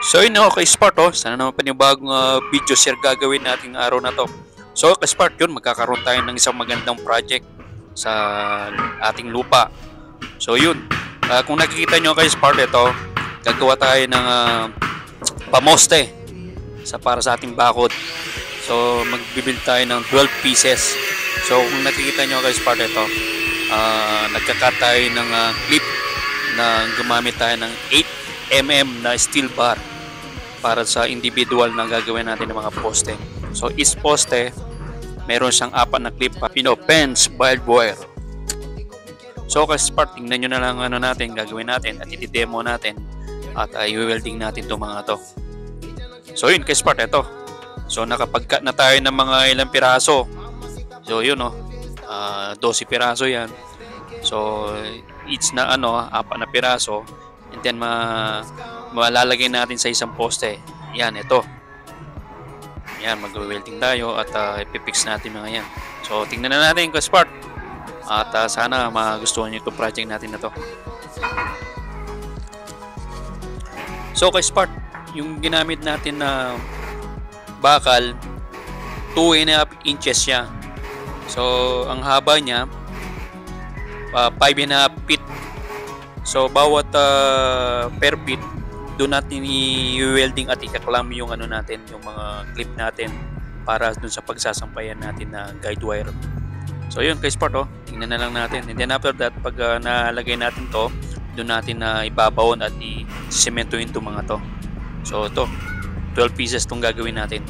So yun no, kay Spark sana naman panibagong video share gagawin natin araw na to. So kay Spark yun, magkakaroon tayo ng isang magandang project sa ating lupa. So yun, kung nakikita nyo kay Spark ito, gagawa tayo ng pamoste para sa ating bakod. So magbibuild tayo ng 12 pieces. So kung nakikita nyo kay Spark ito, nagkakat tayo ng clip na gumamit tayo ng 8mm na steel bar para sa individual na gagawin natin ng mga poste. So each poste meron siyang 4 na clip, fence barbed wire. So kasi part, tingnan nyo na lang ano natin gagawin natin at i-demo natin at i-welding natin itong mga to. So yun kasi part, ito. So nakapag-cut na tayo ng mga ilang piraso. So yun 12 piraso yan. So each na 4 na piraso, and then malalagay natin sa isang poste. Yan, ito. Yan, mag-welding tayo at ipipix natin mga yan. So tingnan na natin kung Spark. At sana magustuhan nyo itong project natin na to. So kay Spark, yung ginamit natin na bakal, 2.5 inches siya. So ang haba niya 5.5 feet. So bawat per feet doon natin i-welding at ikaklam yung natin, yung mga clip natin para doon sa pagsasampayan natin na guide wire. So yun kay Spark, tingnan na lang natin. And then after that, pag nalagay natin to, doon natin na ibabawon at i-sementoin to mga to. So ito, 12 pieces tong gagawin natin.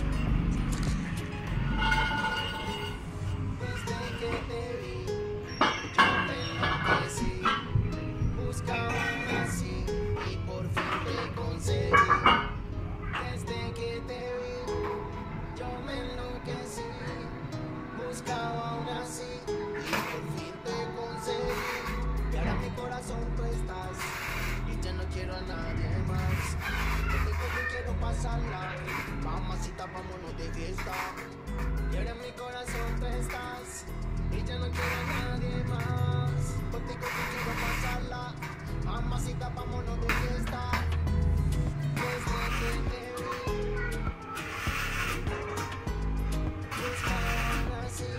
Mamacita, vámonos de fiesta. Y ahora en mi corazón tú estás. Y ya no quiero a nadie más. Contigo yo quiero pasarla. Mamacita, vámonos de fiesta. Desde que te vi, buscaba así.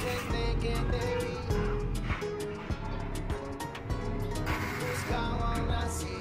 Desde que te vi, buscaba así.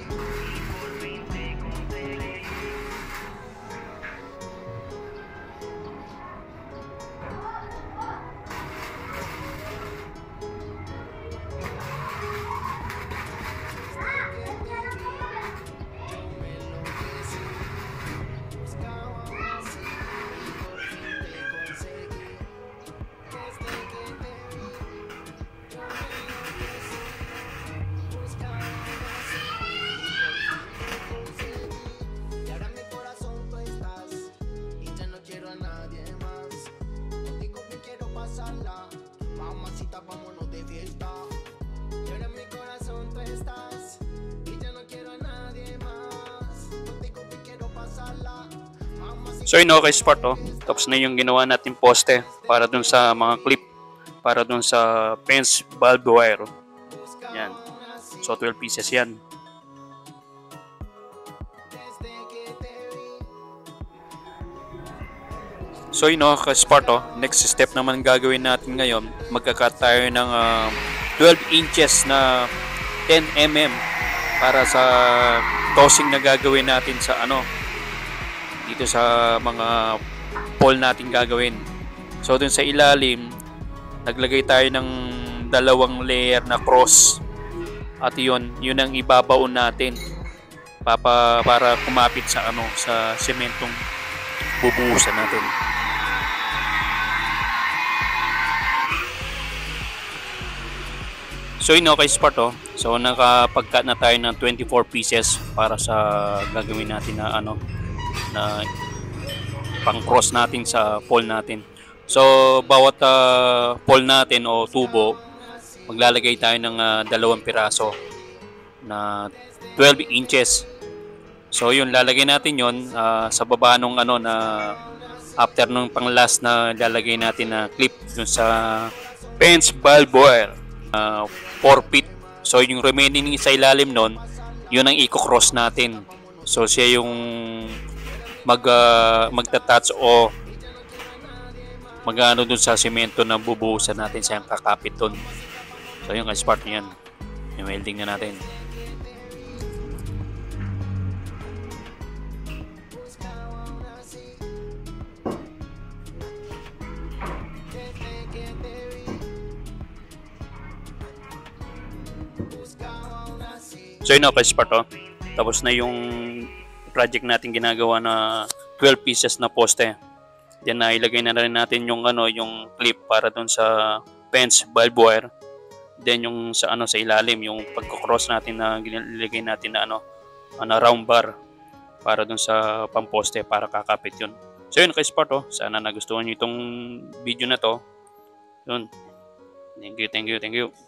Mamacita, vámonos de fiesta. Y ahora en mi corazón tú estás. Y ya no quiero a nadie más. Contigo me quiero pasarla. So yun kay Spark, tapos na yung ginawa natin poste para dun sa mga clip, para dun sa fence barbed wire. Yan. So 12 pieces yan. So yun kay Spark, next step naman gagawin natin ngayon, magka-cut tayo ng 12 inches na 10mm para sa tossing na gagawin natin sa dito sa mga pole natin gagawin. So dun sa ilalim, naglagay tayo ng 2 layer na cross. At yun ang ibabaon natin para kumapit sa sa sementong bubuhusan natin. So yun kay Spark, so nakapag-cut na tayo ng 24 pieces para sa gagawin natin na na pang-cross natin sa pole natin. So bawat pole natin o tubo, maglalagay tayo ng 2 piraso na 12 inches. So yun, lalagay natin yun sa baba nung na after nung pang last na lalagay natin na clip dun sa fence barbed wire. 4 feet. So yung remaining sa ilalim nun yun ang i-cross natin. So siya yung magta-touch o mag-ano dun sa semento na bubuhusan natin sa kakapit dun. So yun guys, part niyan. Yung welding na natin. So yun guys, part tapos na yung project natin ginagawa na 12 pieces na poste. Then ilagay na rin natin yung yung clip para doon sa fence barbed wire. Then yung sa sa ilalim yung pagko-cross natin na ginilagay natin na round bar para doon sa pamposte para kakapit yun. So yun guys, part sana nagustuhan niyo itong video na to. Yun. Thank you.